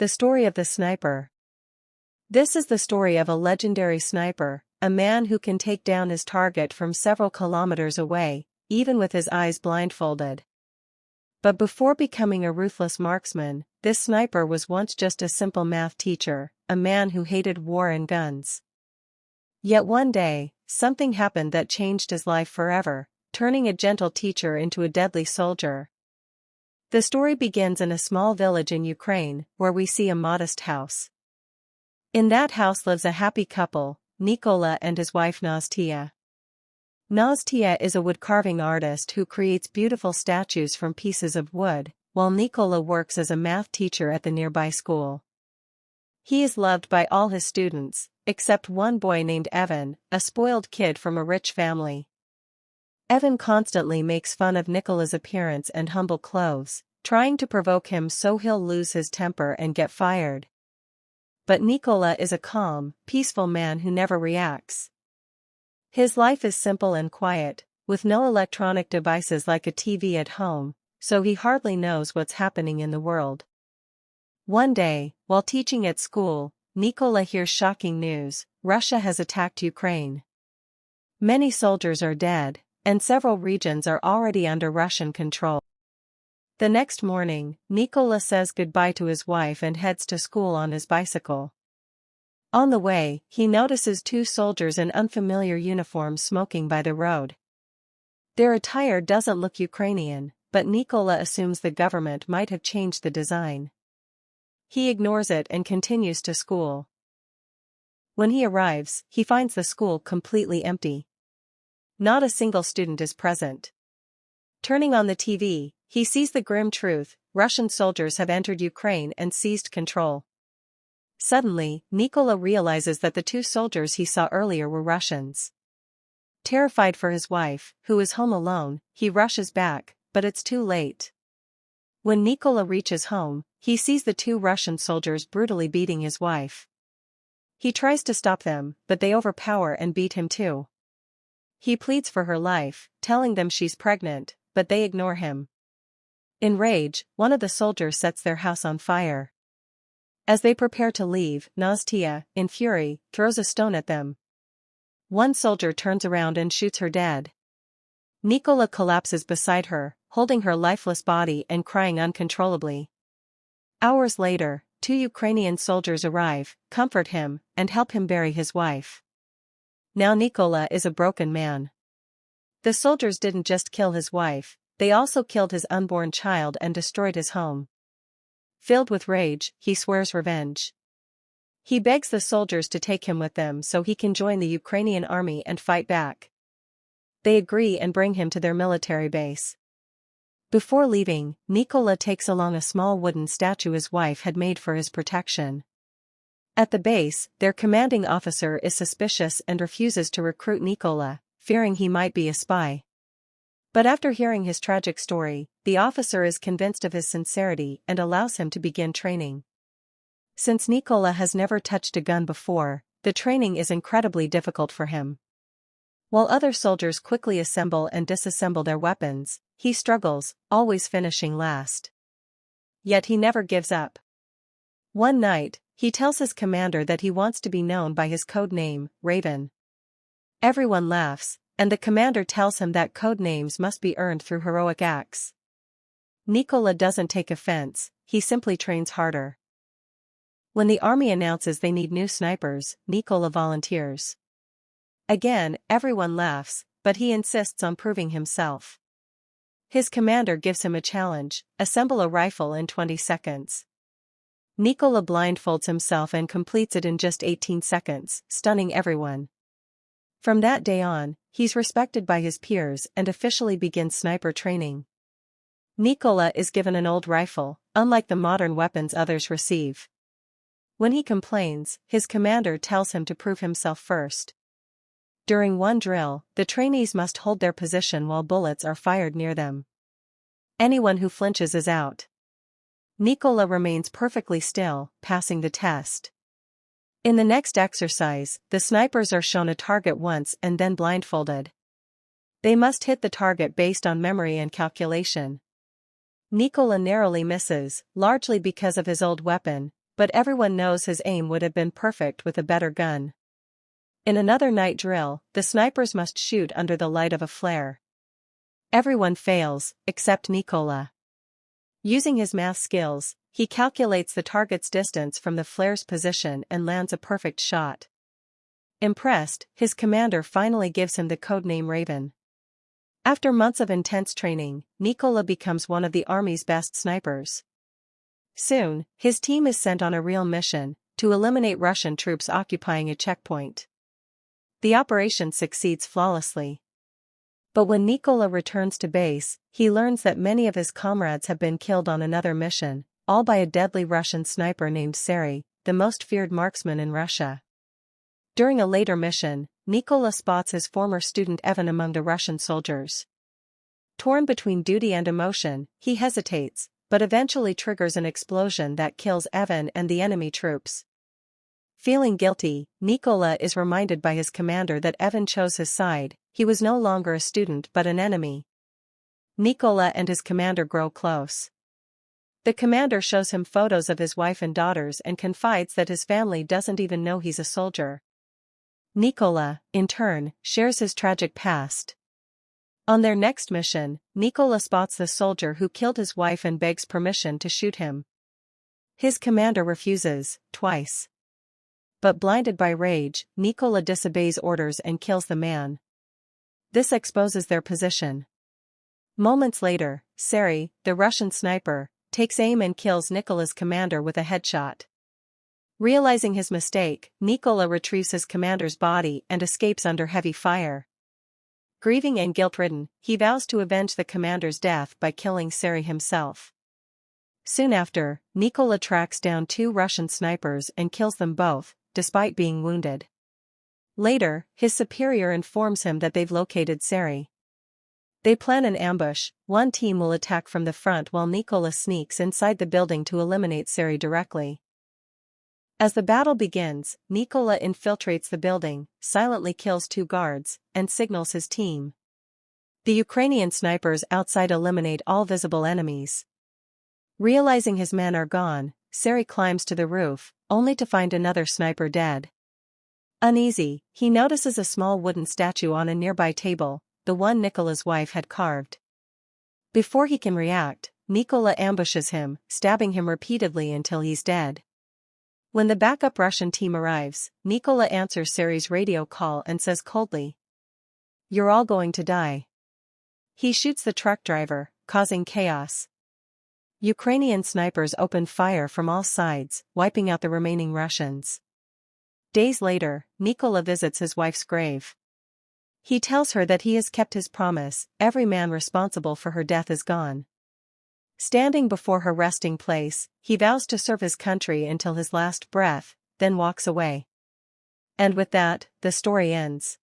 The story of the sniper. This is the story of a legendary sniper, a man who can take down his target from several kilometers away, even with his eyes blindfolded. But before becoming a ruthless marksman, this sniper was once just a simple math teacher, a man who hated war and guns. Yet one day, something happened that changed his life forever, turning a gentle teacher into a deadly soldier. The story begins in a small village in Ukraine, where we see a modest house. In that house lives a happy couple, Nikola and his wife Nastya. Nastya is a wood-carving artist who creates beautiful statues from pieces of wood, while Nikola works as a math teacher at the nearby school. He is loved by all his students, except one boy named Evan, a spoiled kid from a rich family. Evan constantly makes fun of Nikola's appearance and humble clothes, trying to provoke him so he'll lose his temper and get fired. But Nikola is a calm, peaceful man who never reacts. His life is simple and quiet, with no electronic devices like a TV at home, so he hardly knows what's happening in the world. One day, while teaching at school, Nikola hears shocking news: Russia has attacked Ukraine. Many soldiers are dead, and several regions are already under Russian control. The next morning, Nikola says goodbye to his wife and heads to school on his bicycle. On the way, he notices two soldiers in unfamiliar uniforms smoking by the road. Their attire doesn't look Ukrainian, but Nikola assumes the government might have changed the design. He ignores it and continues to school. When he arrives, he finds the school completely empty. Not a single student is present. Turning on the TV, he sees the grim truth: Russian soldiers have entered Ukraine and seized control. Suddenly, Nikola realizes that the two soldiers he saw earlier were Russians. Terrified for his wife, who is home alone, he rushes back, but it's too late. When Nikola reaches home, he sees the two Russian soldiers brutally beating his wife. He tries to stop them, but they overpower and beat him too. He pleads for her life, telling them she's pregnant, but they ignore him. In rage, one of the soldiers sets their house on fire. As they prepare to leave, Nastya, in fury, throws a stone at them. One soldier turns around and shoots her dead. Nikola collapses beside her, holding her lifeless body and crying uncontrollably. Hours later, two Ukrainian soldiers arrive, comfort him, and help him bury his wife. Now Nikola is a broken man. The soldiers didn't just kill his wife, they also killed his unborn child and destroyed his home. Filled with rage, he swears revenge. He begs the soldiers to take him with them so he can join the Ukrainian army and fight back. They agree and bring him to their military base. Before leaving, Nikola takes along a small wooden statue his wife had made for his protection. At the base, their commanding officer is suspicious and refuses to recruit Nikola, fearing he might be a spy. But after hearing his tragic story, the officer is convinced of his sincerity and allows him to begin training. Since Nikola has never touched a gun before, the training is incredibly difficult for him. While other soldiers quickly assemble and disassemble their weapons, he struggles, always finishing last. Yet he never gives up. One night, he tells his commander that he wants to be known by his code name, Raven. Everyone laughs, and the commander tells him that code names must be earned through heroic acts. Nikola doesn't take offense, he simply trains harder. When the army announces they need new snipers, Nikola volunteers. Again, everyone laughs, but he insists on proving himself. His commander gives him a challenge: assemble a rifle in 20 seconds. Nikola blindfolds himself and completes it in just 18 seconds, stunning everyone. From that day on, he's respected by his peers and officially begins sniper training. Nikola is given an old rifle, unlike the modern weapons others receive. When he complains, his commander tells him to prove himself first. During one drill, the trainees must hold their position while bullets are fired near them. Anyone who flinches is out. Nikola remains perfectly still, passing the test. In the next exercise, the snipers are shown a target once and then blindfolded. They must hit the target based on memory and calculation. Nikola narrowly misses, largely because of his old weapon, but everyone knows his aim would have been perfect with a better gun. In another night drill, the snipers must shoot under the light of a flare. Everyone fails, except Nikola. Using his math skills, he calculates the target's distance from the flare's position and lands a perfect shot. Impressed, his commander finally gives him the codename Raven. After months of intense training, Nikola becomes one of the army's best snipers. Soon, his team is sent on a real mission, to eliminate Russian troops occupying a checkpoint. The operation succeeds flawlessly. But when Nikola returns to base, he learns that many of his comrades have been killed on another mission, all by a deadly Russian sniper named Serhiy, the most feared marksman in Russia. During a later mission, Nikola spots his former student Evan among the Russian soldiers. Torn between duty and emotion, he hesitates, but eventually triggers an explosion that kills Evan and the enemy troops. Feeling guilty, Nikola is reminded by his commander that Evan chose his side. He was no longer a student but an enemy. Nikola and his commander grow close. The commander shows him photos of his wife and daughters and confides that his family doesn't even know he's a soldier. Nikola, in turn, shares his tragic past. On their next mission, Nikola spots the soldier who killed his wife and begs permission to shoot him. His commander refuses, twice. But blinded by rage, Nikola disobeys orders and kills the man. This exposes their position. Moments later, Serhiy, the Russian sniper, takes aim and kills Nikola's commander with a headshot. Realizing his mistake, Nikola retrieves his commander's body and escapes under heavy fire. Grieving and guilt-ridden, he vows to avenge the commander's death by killing Serhiy himself. Soon after, Nikola tracks down 2 Russian snipers and kills them both, despite being wounded. Later, his superior informs him that they've located Serhiy. They plan an ambush. One team will attack from the front while Nikola sneaks inside the building to eliminate Serhiy directly. As the battle begins, Nikola infiltrates the building, silently kills 2 guards, and signals his team. The Ukrainian snipers outside eliminate all visible enemies. Realizing his men are gone, Serhiy climbs to the roof, only to find another sniper dead. Uneasy, he notices a small wooden statue on a nearby table, the one Nikola's wife had carved. Before he can react, Nikola ambushes him, stabbing him repeatedly until he's dead. When the backup Russian team arrives, Nikola answers Serhiy's radio call and says coldly, "You're all going to die." He shoots the truck driver, causing chaos. Ukrainian snipers open fire from all sides, wiping out the remaining Russians. Days later, Nikola visits his wife's grave. He tells her that he has kept his promise, every man responsible for her death is gone. Standing before her resting place, he vows to serve his country until his last breath, then walks away. And with that, the story ends.